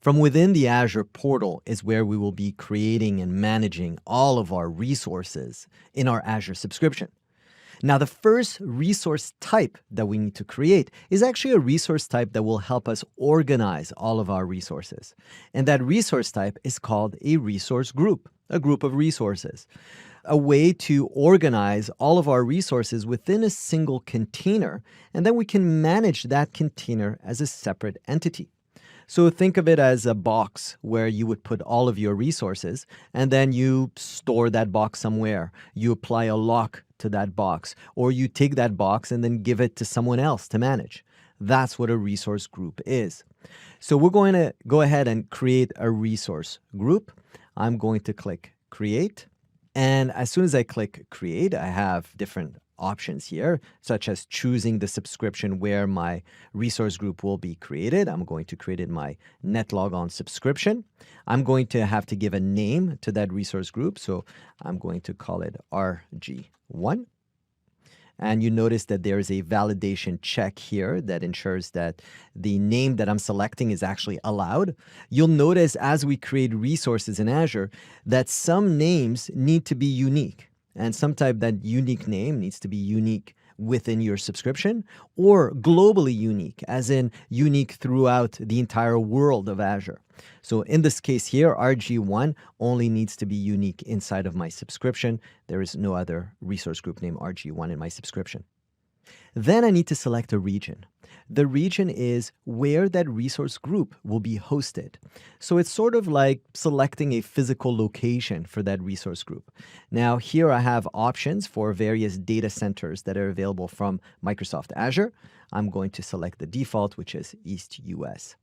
From within the Azure portal is where we will be creating and managing all of our resources in our Azure subscription. Now, the first resource type that we need to create is actually a resource type that will help us organize all of our resources. And that resource type is called a resource group, a group of resources, a way to organize all of our resources within a single container, and then we can manage that container as a separate entity. So think of it as a box where you would put all of your resources, and then you store that box somewhere. You apply a lock to that box, or you take that box and then give it to someone else to manage. That's what a resource group is. So we're going to go ahead and create a resource group. I'm going to click Create. And as soon as I click Create, I have different options here, such as choosing the subscription where my resource group will be created. I'm going to create it in my NetLogon subscription. I'm going to have to give a name to that resource group. So I'm going to call it RG1. And you notice that there is a validation check here that ensures that the name that I'm selecting is actually allowed. You'll notice as we create resources in Azure that some names need to be unique. And sometimes that unique name needs to be unique within your subscription or globally unique, as in unique throughout the entire world of Azure. So in this case here, RG1 only needs to be unique inside of my subscription. There is no other resource group named RG1 in my subscription. Then I need to select a region. The region is where that resource group will be hosted. So it's sort of like selecting a physical location for that resource group. Now here I have options for various data centers that are available from Microsoft Azure. I'm going to select the default, which is East US.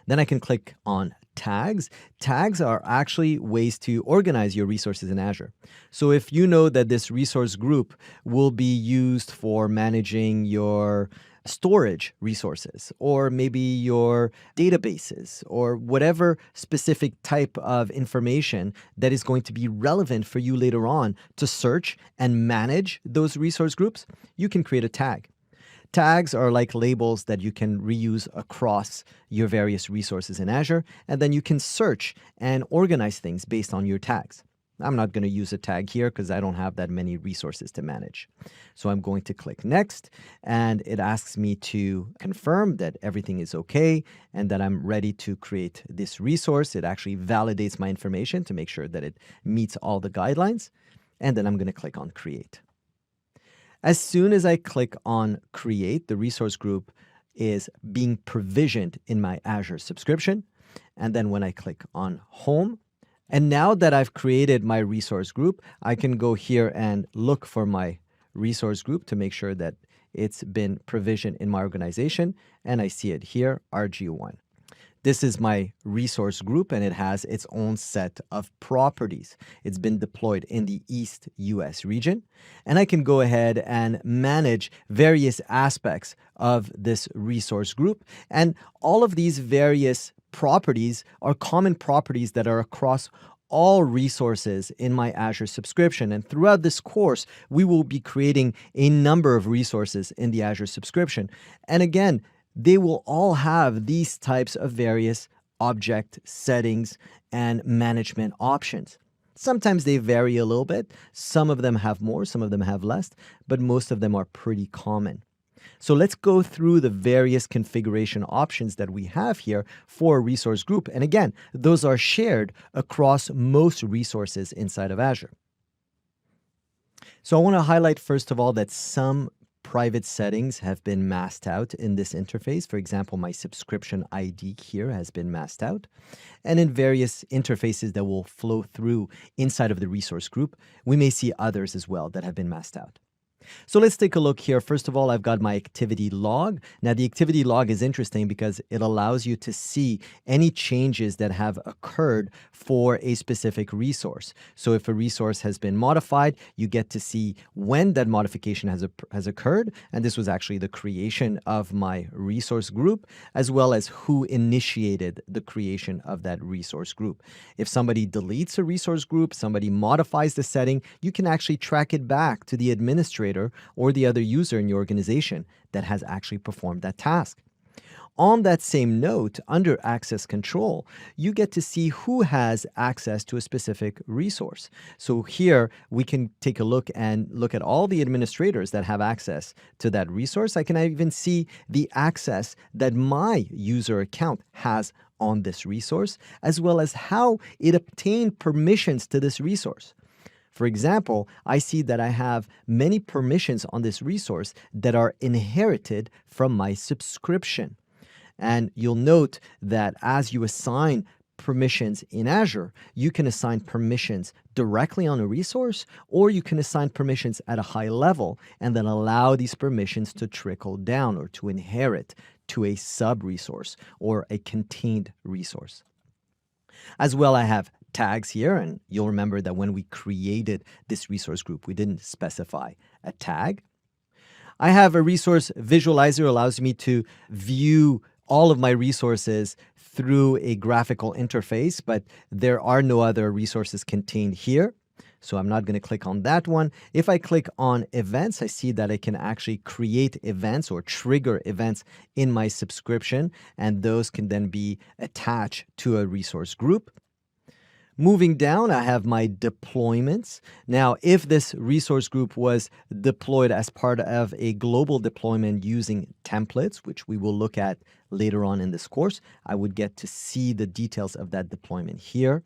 Then I can click on tags. Tags are actually ways to organize your resources in Azure. So if you know that this resource group will be used for managing your storage resources, or maybe your databases, or whatever specific type of information that is going to be relevant for you later on to search and manage those resource groups, you can create a tag. Tags are like labels that you can reuse across your various resources in Azure, and then you can search and organize things based on your tags. I'm not going to use a tag here because I don't have that many resources to manage. So I'm going to click Next, and it asks me to confirm that everything is okay and that I'm ready to create this resource. It actually validates my information to make sure that it meets all the guidelines. And then I'm going to click on Create. As soon as I click on Create, the resource group is being provisioned in my Azure subscription. And then when I click on Home, and now that I've created my resource group, I can go here and look for my resource group to make sure that it's been provisioned in my organization. And I see it here, RG1. This is my resource group, and it has its own set of properties. It's been deployed in the East US region, and I can go ahead and manage various aspects of this resource group. And all of these various properties are common properties that are across all resources in my Azure subscription. And throughout this course, we will be creating a number of resources in the Azure subscription. And again, they will all have these types of various object settings and management options. Sometimes they vary a little bit. Some of them have more, some of them have less, but most of them are pretty common. So let's go through the various configuration options that we have here for a resource group. And again, those are shared across most resources inside of Azure. So I want to highlight, first of all, that some private settings have been masked out in this interface. For example, my subscription ID here has been masked out. And in various interfaces that will flow through inside of the resource group, we may see others as well that have been masked out. So let's take a look here. First of all, I've got my activity log. Now, the activity log is interesting because it allows you to see any changes that have occurred for a specific resource. So if a resource has been modified, you get to see when that modification has occurred. And this was actually the creation of my resource group, as well as who initiated the creation of that resource group. If somebody deletes a resource group, somebody modifies the setting, you can actually track it back to the administrator or the other user in your organization that has actually performed that task. On that same note, under access control, you get to see who has access to a specific resource. So here we can take a look and look at all the administrators that have access to that resource. I can even see the access that my user account has on this resource, as well as how it obtained permissions to this resource. For example, I see that I have many permissions on this resource that are inherited from my subscription. And you'll note that as you assign permissions in Azure, you can assign permissions directly on a resource, or you can assign permissions at a high level and then allow these permissions to trickle down or to inherit to a sub-resource or a contained resource. As well, I have tags here, and you'll remember that when we created this resource group, we didn't specify a tag. I have a resource visualizer, allows me to view all of my resources through a graphical interface, but there are no other resources contained here. So I'm not going to click on that one. If I click on events, I see that I can actually create events or trigger events in my subscription, and those can then be attached to a resource group. Moving down, I have my deployments. Now, if this resource group was deployed as part of a global deployment using templates, which we will look at later on in this course, I would get to see the details of that deployment here.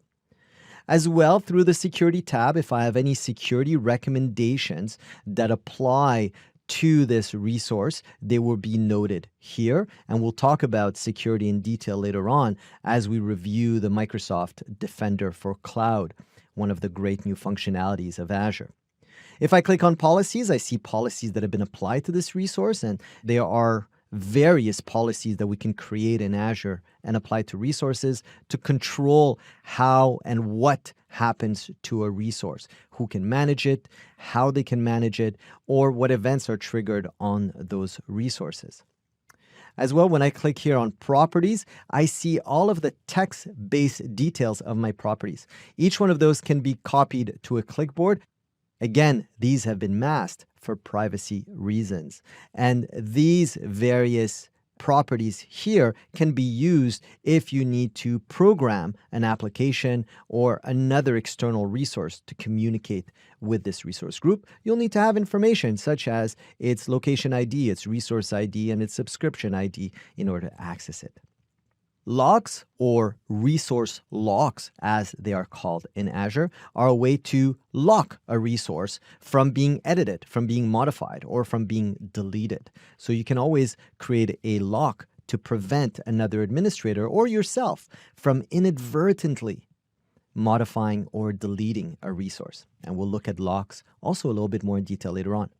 As well, through the security tab, if I have any security recommendations that apply to this resource, they will be noted here. And we'll talk about security in detail later on as we review the Microsoft Defender for Cloud, one of the great new functionalities of Azure. If I click on policies, I see policies that have been applied to this resource, and there are various policies that we can create in Azure and apply to resources to control how and what happens to a resource, who can manage it, how they can manage it, or what events are triggered on those resources. As well, when I click here on properties, I see all of the text-based details of my properties. Each one of those can be copied to a clipboard. Again, these have been masked for privacy reasons. And these various properties here can be used if you need to program an application or another external resource to communicate with this resource group. You'll need to have information such as its location ID, its resource ID, and its subscription ID in order to access it. Locks, or resource locks as they are called in Azure, are a way to lock a resource from being edited, from being modified, or from being deleted. So you can always create a lock to prevent another administrator or yourself from inadvertently modifying or deleting a resource. And we'll look at locks also a little bit more in detail later on.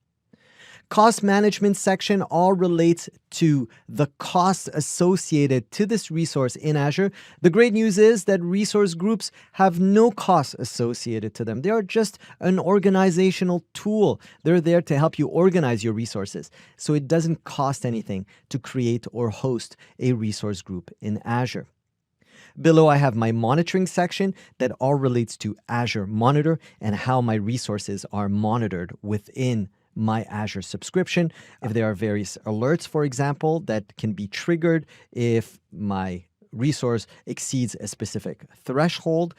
Cost management section all relates to the costs associated to this resource in Azure. The great news is that resource groups have no costs associated to them. They are just an organizational tool. They're there to help you organize your resources. So it doesn't cost anything to create or host a resource group in Azure. Below, I have my monitoring section that all relates to Azure Monitor and how my resources are monitored within my Azure subscription. If there are various alerts, for example, that can be triggered if my resource exceeds a specific threshold,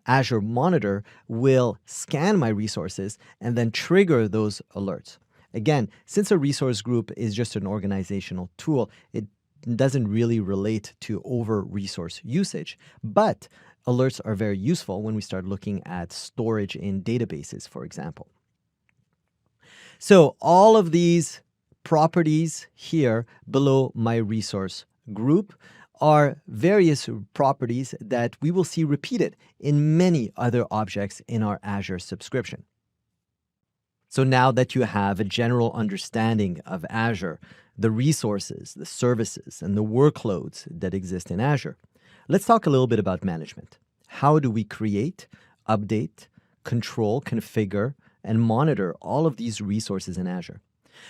Azure Monitor will scan my resources and then trigger those alerts. Again, since a resource group is just an organizational tool, it doesn't really relate to over-resource usage, but alerts are very useful when we start looking at storage in databases, for example. So all of these properties here below my resource group are various properties that we will see repeated in many other objects in our Azure subscription. So now that you have a general understanding of Azure, the resources, the services, and the workloads that exist in Azure, let's talk a little bit about management. How do we create, update, control, configure, and monitor all of these resources in Azure?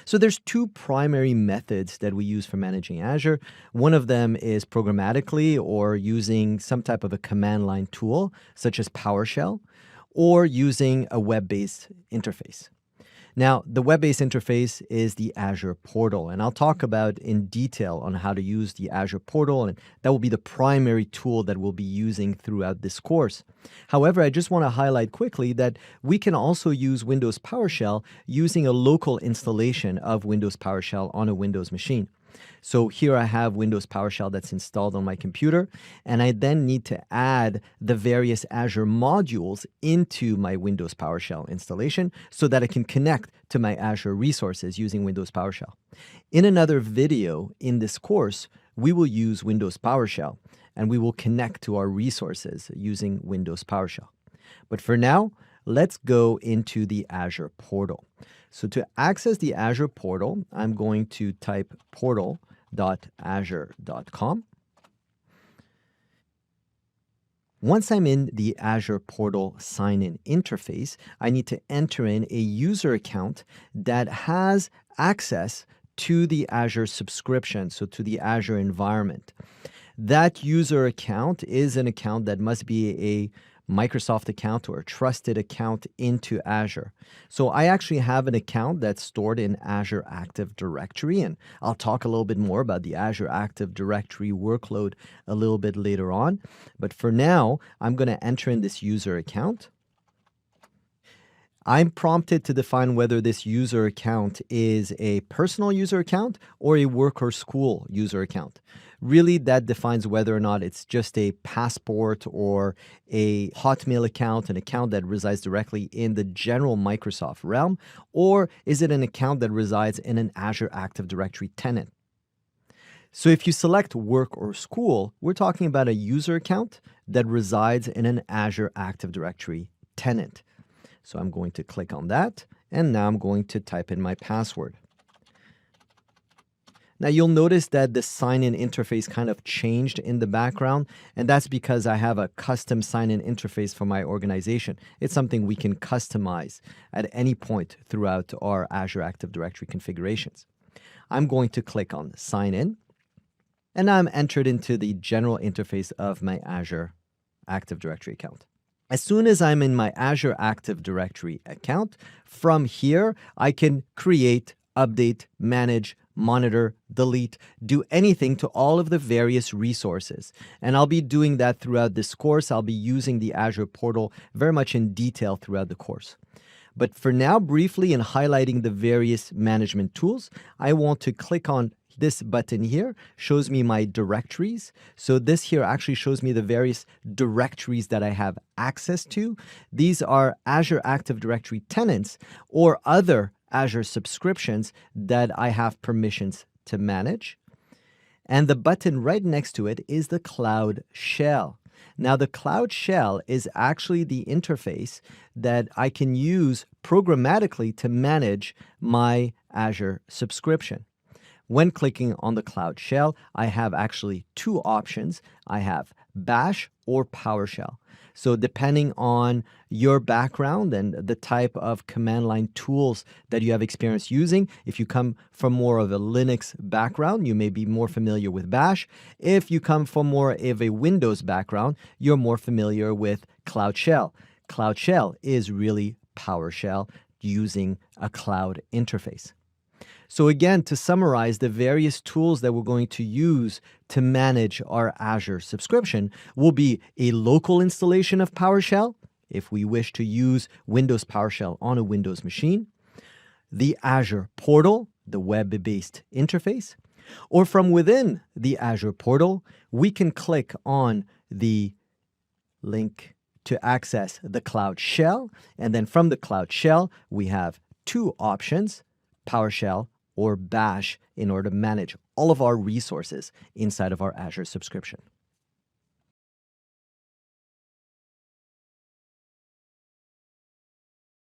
So there's two primary methods that we use for managing Azure. One of them is programmatically, or using some type of a command line tool, such as PowerShell, or using a web-based interface. Now, the web-based interface is the Azure Portal, and I'll talk about in detail on how to use the Azure Portal, and that will be the primary tool that we'll be using throughout this course. However, I just want to highlight quickly that we can also use Windows PowerShell using a local installation of Windows PowerShell on a Windows machine. So here I have Windows PowerShell that's installed on my computer, and I then need to add the various Azure modules into my Windows PowerShell installation so that I can connect to my Azure resources using Windows PowerShell. In another video in this course, we will use Windows PowerShell, and we will connect to our resources using Windows PowerShell. But for now, let's go into the Azure Portal. So to access the Azure Portal, I'm going to type portal.azure.com. Once I'm in the Azure Portal sign-in interface, I need to enter in a user account that has access to the Azure subscription, so to the Azure environment. That user account is an account that must be a Microsoft account or a trusted account into Azure. So I actually have an account that's stored in Azure Active Directory, and I'll talk a little bit more about the Azure Active Directory workload a little bit later on. But for now, I'm going to enter in this user account. I'm prompted to define whether this user account is a personal user account or a work or school user account. Really, that defines whether or not it's just a Passport or a Hotmail account, an account that resides directly in the general Microsoft realm, or is it an account that resides in an Azure Active Directory tenant? So if you select work or school, we're talking about a user account that resides in an Azure Active Directory tenant. So I'm going to click on that, and now I'm going to type in my password. Now you'll notice that the sign-in interface kind of changed in the background, and that's because I have a custom sign-in interface for my organization. It's something we can customize at any point throughout our Azure Active Directory configurations. I'm going to click on Sign In, and I'm entered into the general interface of my Azure Active Directory account. As soon as I'm in my Azure Active Directory account, from here, I can create, update, manage, monitor, delete, do anything to all of the various resources. And I'll be doing that throughout this course. I'll be using the Azure Portal very much in detail throughout the course. But for now, briefly in highlighting the various management tools, I want to click on this button here, shows me my directories. So this here actually shows me the various directories that I have access to. These are Azure Active Directory tenants or other Azure subscriptions that I have permissions to manage. And the button right next to it is the Cloud Shell. Now, the Cloud Shell is actually the interface that I can use programmatically to manage my Azure subscription. When clicking on the Cloud Shell, I have actually two options. I have Bash or PowerShell. So depending on your background and the type of command line tools that you have experience using, if you come from more of a Linux background, you may be more familiar with Bash. If you come from more of a Windows background, you're more familiar with Cloud Shell. Cloud Shell is really PowerShell using a cloud interface. So again, to summarize, the various tools that we're going to use to manage our Azure subscription will be a local installation of PowerShell, if we wish to use Windows PowerShell on a Windows machine, the Azure Portal, the web-based interface, or from within the Azure Portal, we can click on the link to access the Cloud Shell, and then from the Cloud Shell, we have two options, PowerShell or Bash, in order to manage all of our resources inside of our Azure subscription.